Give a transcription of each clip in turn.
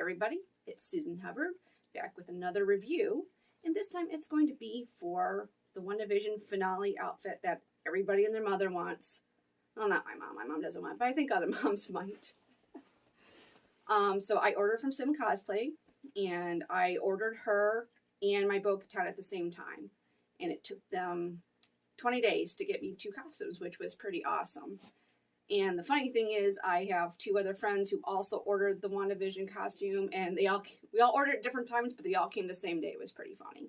everybody, it's Susan Hubbard back with another review, and this time it's going to be for the Wandavision finale outfit that everybody and their mother wants. Well, not my mom doesn't want it, but I think other moms might. So I ordered from Simcosplay, and I ordered her and my Bo-Katan at the same time, and it took them 20 days to get me 2 costumes, which was pretty awesome. And the funny thing is, I have 2 other friends who also ordered the WandaVision costume, and we all ordered at different times, but they all came the same day. It was pretty funny.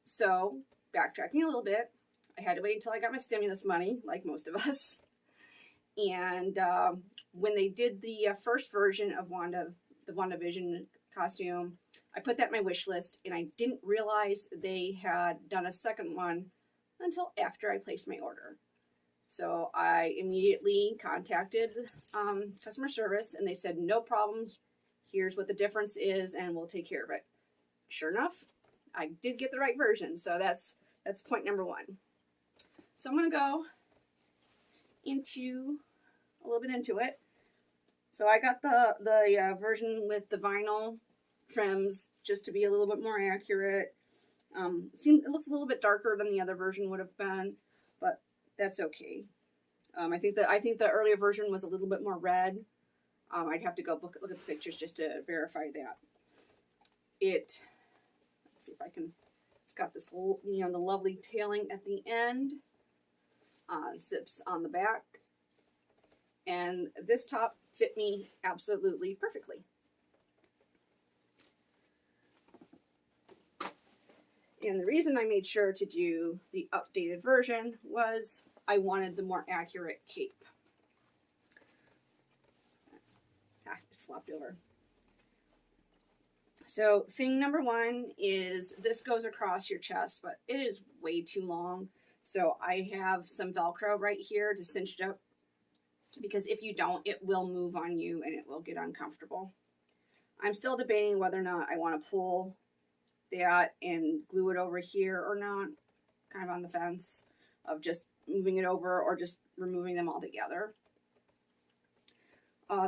So, backtracking a little bit, I had to wait until I got my stimulus money, like most of us. And when they did the first version of the WandaVision costume, I put that in my wish list, and I didn't realize they had done a second one until after I placed my order. So I immediately contacted customer service, and they said, no problem, here's what the difference is, and we'll take care of it. Sure enough, I did get the right version, so that's point number 1. So I'm going to go a little bit into it. So I got the version with the vinyl trims just to be a little bit more accurate. It looks a little bit darker than the other version would have been, but that's okay. I think the earlier version was a little bit more red. I'd have to go look at the pictures just to verify that. Let's see if I can. It's got this little, the lovely tailing at the end. Zips on the back, and this top fit me absolutely perfectly. And the reason I made sure to do the updated version was I wanted the more accurate cape. It flopped over. So thing number 1 is this goes across your chest, but it is way too long. So I have some Velcro right here to cinch it up, because if you don't, it will move on you and it will get uncomfortable. I'm still debating whether or not I want to pull that and glue it over here or not. Kind of on the fence of just moving it over or just removing them all together.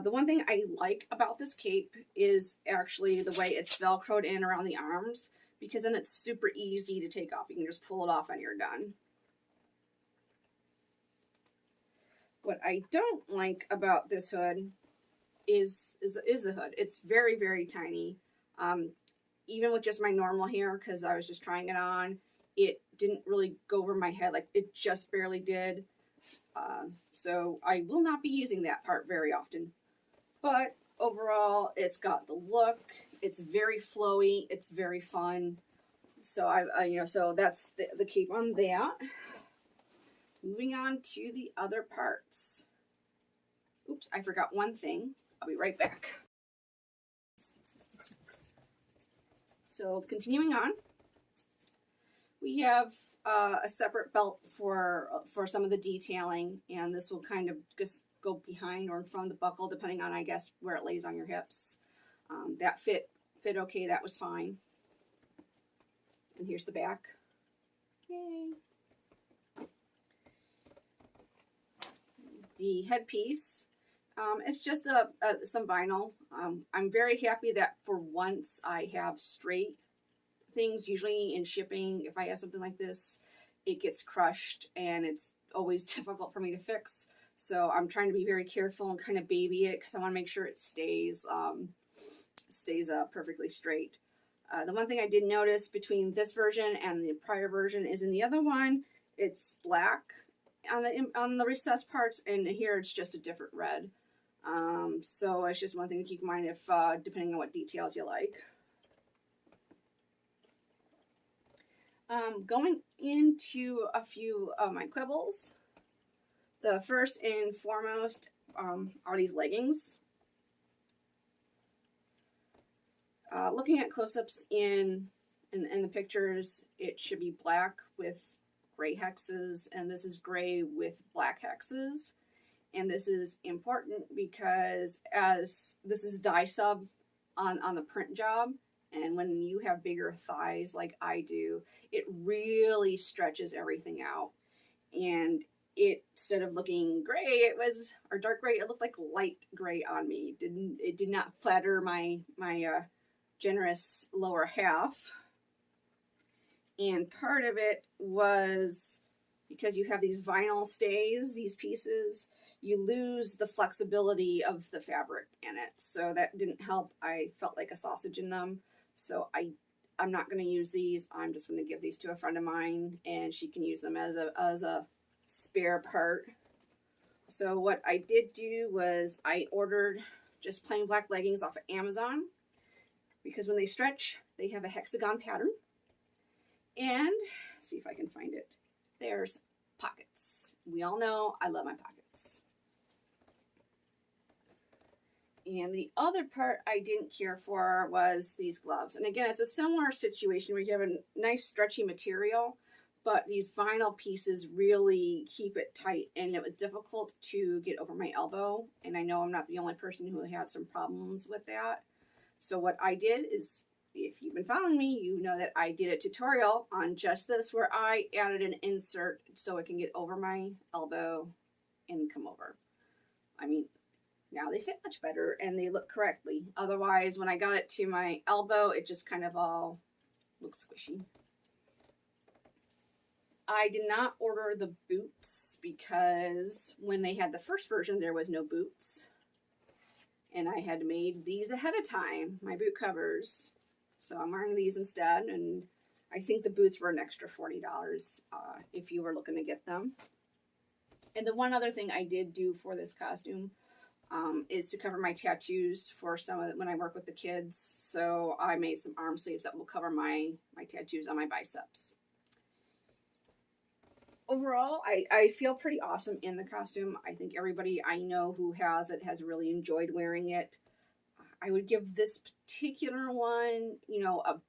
The one thing I like about this cape is actually the way it's Velcroed in around the arms, because then it's super easy to take off. You can just pull it off and you're done. What I don't like about this hood is the hood. It's very, very tiny. Even with just my normal hair, because I was just trying it on, it didn't really go over my head. Like, it just barely did. So I will not be using that part very often. But overall, it's got the look. It's very flowy. It's very fun. So so that's the cape on that. Moving on to the other parts. Oops, I forgot one thing. I'll be right back. So continuing on, we have a separate belt for some of the detailing, and this will kind of just go behind or in front of the buckle, depending on, I guess, where it lays on your hips. That fit okay. That was fine. And here's the back. Yay! The headpiece, it's just some vinyl. I'm very happy that for once I have straight things. Usually in shipping, if I have something like this, it gets crushed and it's always difficult for me to fix. So I'm trying to be very careful and kind of baby it, because I want to make sure it stays perfectly straight. The one thing I did notice between this version and the prior version is in the other one, it's black on the recessed parts, and here it's just a different red. So it's just one thing to keep in mind, if depending on what details you like. Going into a few of my quibbles. The first and foremost are these leggings. Looking at close-ups in the pictures, it should be black with gray hexes, and this is gray with black hexes. And this is important because as this is dye sub on the print job, and when you have bigger thighs like I do, it really stretches everything out. And instead of looking gray, it was, or dark gray, it looked like light gray on me. It did not flatter my generous lower half. And part of it was because you have these vinyl stays, these pieces, you lose the flexibility of the fabric in it. So that didn't help. I felt like a sausage in them. So I'm not going to use these. I'm just going to give these to a friend of mine, and she can use them as a spare part. So what I did do was I ordered just plain black leggings off of Amazon, because when they stretch, they have a hexagon pattern. And see if I can find it. There's pockets. We all know I love my pockets. And the other part I didn't care for was these gloves. And again, it's a similar situation where you have a nice stretchy material, but these vinyl pieces really keep it tight, and it was difficult to get over my elbow. And I know I'm not the only person who had some problems with that. So what I did is, if you've been following me, you know that I did a tutorial on just this where I added an insert so it can get over my elbow and come over. I mean, now they fit much better and they look correctly. Otherwise, when I got it to my elbow, it just kind of all looks squishy. I did not order the boots because when they had the first version, there was no boots. And I had made these ahead of time, my boot covers. So I'm wearing these instead, and I think the boots were an extra $40 if you were looking to get them. And the one other thing I did do for this costume is to cover my tattoos for some of when I work with the kids. So I made some arm sleeves that will cover my tattoos on my biceps. Overall, I feel pretty awesome in the costume. I think everybody I know who has it has really enjoyed wearing it. I would give this particular one, you know, a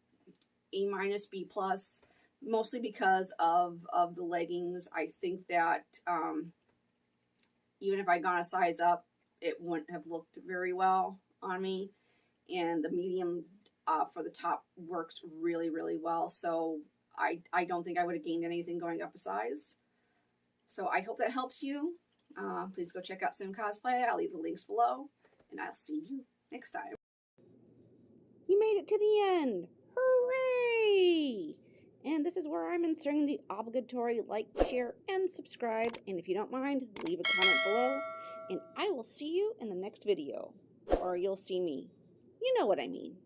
A-, B+, mostly because of the leggings. I think that even if I'd gone a size up, it wouldn't have looked very well on me. And the medium for the top works really, really well. So I don't think I would have gained anything going up a size. So I hope that helps you. Please go check out Simcosplay. I'll leave the links below, and I'll see you next time. You made it to the end! Hooray! And this is where I'm inserting the obligatory like, share, and subscribe. And if you don't mind, leave a comment below. And I will see you in the next video. Or you'll see me. You know what I mean.